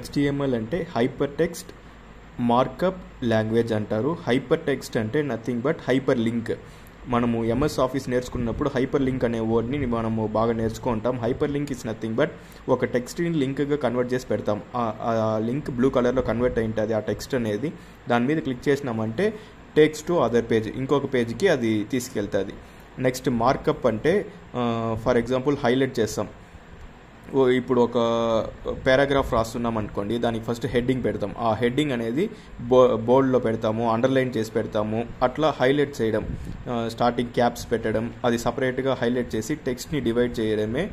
HTML అంటే hyper text markup language అంటారు. Hyper text అంటే నథింగ్ బట్ హైపర్ లింక్. మనము ఎంఎస్ ఆఫీస్ నేర్చుకున్నప్పుడు హైపర్ లింక్ అనే వర్డ్ని మనము బాగా నేర్చుకుంటాం. Hyper link is nothing but ఒక టెక్స్ట్ని లింక్గా కన్వర్ట్ చేసి పెడతాం. ఆ లింక్ బ్లూ కలర్లో కన్వర్ట్ అయి ఉంటుంది ఆ టెక్స్ట్ అనేది. దాని మీద క్లిక్ చేసినామంటే టేక్స్ టు అదర్ పేజ్, ఇంకొక పేజ్కి అది తీసుకెళ్తుంది. నెక్స్ట్ మార్కప్ అంటే ఫర్ ఎగ్జాంపుల్ హైలైట్ చేస్తాం. ఇప్పుడు ఒక పారాగ్రాఫ్ రాస్తున్నాం అనుకోండి, దానికి ఫస్ట్ హెడ్డింగ్ పెడతాం. ఆ హెడ్డింగ్ అనేది బోల్డ్లో పెడతాము, అండర్లైన్ చేసి పెడతాము. అట్లా హైలైట్ చేయడం, స్టార్టింగ్ క్యాప్స్ పెట్టడం, అది సపరేట్గా హైలైట్ చేసి టెక్స్ట్ని డివైడ్ చేయడమే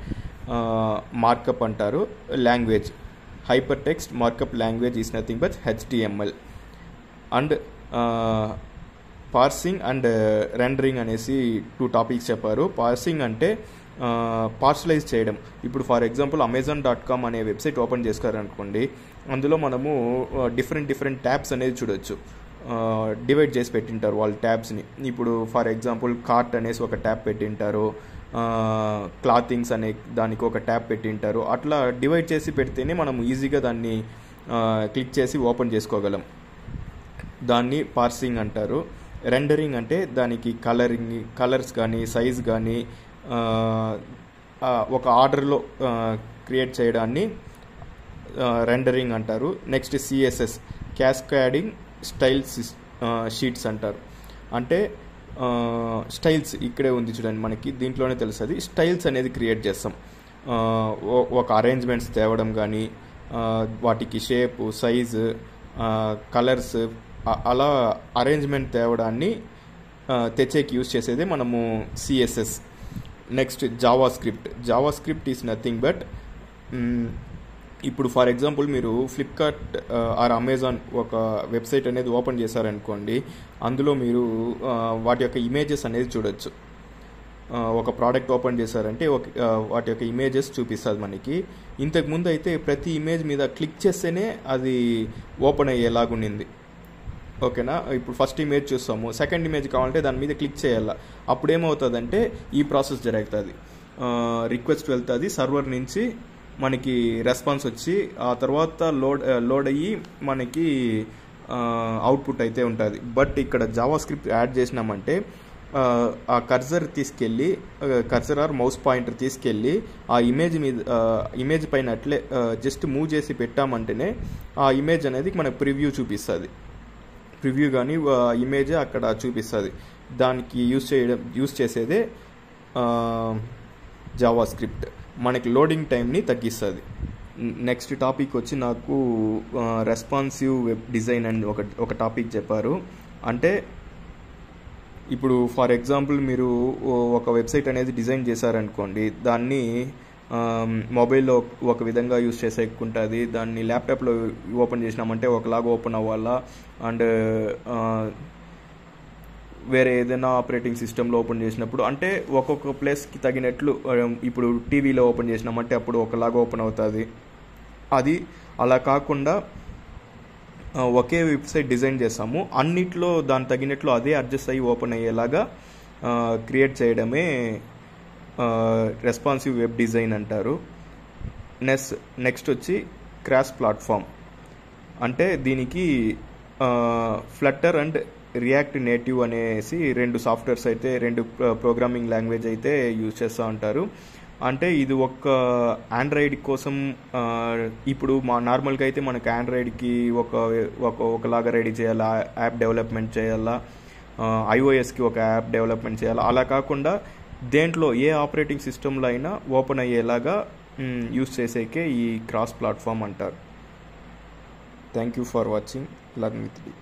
మార్కప్ అంటారు. Language hyper text markup language is nothing but HTML. And parsing and rendering అనేసి 2 టాపిక్స్ చెప్పారు. పార్సింగ్ అంటే పార్సలైజ్ చేయడం. ఇప్పుడు ఫర్ ఎగ్జాంపుల్ Amazon.com అనే వెబ్సైట్ ఓపెన్ చేస్తారనుకోండి, అందులో మనము డిఫరెంట్ ట్యాబ్స్ అనేది చూడొచ్చు. డివైడ్ చేసి పెట్టింటారు వాళ్ళు ట్యాబ్స్ని. ఇప్పుడు ఫర్ ఎగ్జాంపుల్ కార్ట్ అనేసి ఒక ట్యాబ్ పెట్టింటారు, క్లాతింగ్స్ అనే దానికి ఒక ట్యాబ్ పెట్టింటారు. అట్లా డివైడ్ చేసి పెడితేనే మనం ఈజీగా దాన్ని క్లిక్ చేసి ఓపెన్ చేసుకోగలం. దాన్ని పార్సింగ్ అంటారు. రెండరింగ్ అంటే దానికి కలర్స్ కానీ సైజ్ కానీ ఒక ఆర్డర్లో క్రియేట్ చేయడాన్ని రెండరింగ్ అంటారు. Next CSS cascading styles sheets అంటారు. అంటే స్టైల్స్ ఇక్కడే ఉంది చూడండి, మనకి దీంట్లోనే తెలుస్తుంది. స్టైల్స్ అనేది క్రియేట్ చేస్తాం. ఒక అరేంజ్మెంట్స్ తేవడం కానీ, వాటికి షేపు, సైజు, కలర్స్, అలా అరేంజ్మెంట్ తేవడాన్ని తెచ్చేకి యూజ్ చేసేదే మనము CSS. Next Java script is nothing but, ఇప్పుడు ఫర్ ఎగ్జాంపుల్ మీరు ఫ్లిప్కార్ట్ ఆర్ అమెజాన్ ఒక వెబ్సైట్ అనేది ఓపెన్ చేశారనుకోండి, అందులో మీరు వాటి యొక్క ఇమేజెస్ అనేది చూడొచ్చు. ఒక ప్రోడక్ట్ ఓపెన్ చేశారంటే వాటి యొక్క ఇమేజెస్ చూపిస్తుంది మనకి. ఇంతకుముందు అయితే ప్రతి ఇమేజ్ మీద క్లిక్ చేస్తేనే అది ఓపెన్ అయ్యేలాగుండింది. ఓకేనా? ఇప్పుడు ఫస్ట్ ఇమేజ్ చూస్తాము, సెకండ్ ఇమేజ్ కావాలంటే దాని మీద క్లిక్ చేయాలి. అప్పుడు ఏమవుతుందంటే ఈ ప్రాసెస్ జరుగుతుంది. రిక్వెస్ట్ వెళ్తుంది సర్వర్ నుంచి, మనకి రెస్పాన్స్ వచ్చి ఆ తర్వాత లోడ్ అయ్యి మనకి అవుట్పుట్ అయితే ఉంటుంది. బట్ ఇక్కడ జావా స్క్రిప్ట్ యాడ్ చేసినామంటే ఆ కర్సర్ ఆర్ మౌస్ పాయింటర్ తీసుకెళ్ళి ఆ ఇమేజ్ పైన అట్లే జస్ట్ మూవ్ చేసి పెట్టామంటేనే ఆ ఇమేజ్ అనేది మనకు ప్రివ్యూ కానీ ఇమేజ్ అక్కడ చూపిస్తుంది. దానికి యూజ్ చేసేదే జావా స్క్రిప్ట్. మనకి లోడింగ్ టైంని తగ్గిస్తుంది. నెక్స్ట్ టాపిక్ వచ్చి నాకు రెస్పాన్సివ్ వెబ్ డిజైన్ అని ఒక టాపిక్ చెప్పారు. అంటే ఇప్పుడు ఫర్ ఎగ్జాంపుల్ మీరు ఒక వెబ్సైట్ అనేది డిజైన్ చేశారనుకోండి, దాన్ని మొబైల్లో ఒక విధంగా యూజ్ చేసేకుంటుంది, దాన్ని ల్యాప్టాప్లో ఓపెన్ చేసినామంటే ఒకలాగా ఓపెన్ అవ్వాలా, అండ్ వేరే ఏదైనా ఆపరేటింగ్ సిస్టంలో ఓపెన్ చేసినప్పుడు అంటే ఒక్కొక్క ప్లేస్కి తగినట్లు, ఇప్పుడు టీవీలో ఓపెన్ చేసినామంటే అప్పుడు ఒకలాగా ఓపెన్ అవుతుంది. అది అలా కాకుండా ఒకే వెబ్సైట్ డిజైన్ చేస్తాము, అన్నిట్లో దాని తగినట్లు అదే అడ్జస్ట్ అయ్యి ఓపెన్ అయ్యేలాగా క్రియేట్ చేయడమే రెస్పాన్సివ్ వెబ్ డిజైన్ అంటారు. నెక్స్ట్ వచ్చి క్రాస్ ప్లాట్ఫామ్. అంటే దీనికి ఫ్లట్టర్ అండ్ రియాక్ట్ నేటివ్ అనేసి 2 సాఫ్ట్వేర్స్ అయితే, 2 ప్రోగ్రామింగ్ లాంగ్వేజ్ అయితే యూజ్ చేస్తూ ఉంటారు. అంటే ఇది ఆండ్రాయిడ్ కోసం, ఇప్పుడు నార్మల్గా అయితే మనకు ఆండ్రాయిడ్కి ఒకలాగా రెడీ చేయాలా, యాప్ డెవలప్మెంట్ చేయాలా, iOSకి ఒక యాప్ డెవలప్మెంట్ చేయాలా, అలా కాకుండా దేంట్లో ఏ ఆపరేటింగ్ సిస్టంలో అయినా ఓపెన్ అయ్యేలాగా యూజ్ చేసేకే ఈ క్రాస్ ప్లాట్ఫామ్ అంటారు. Thank you for watching learn with D.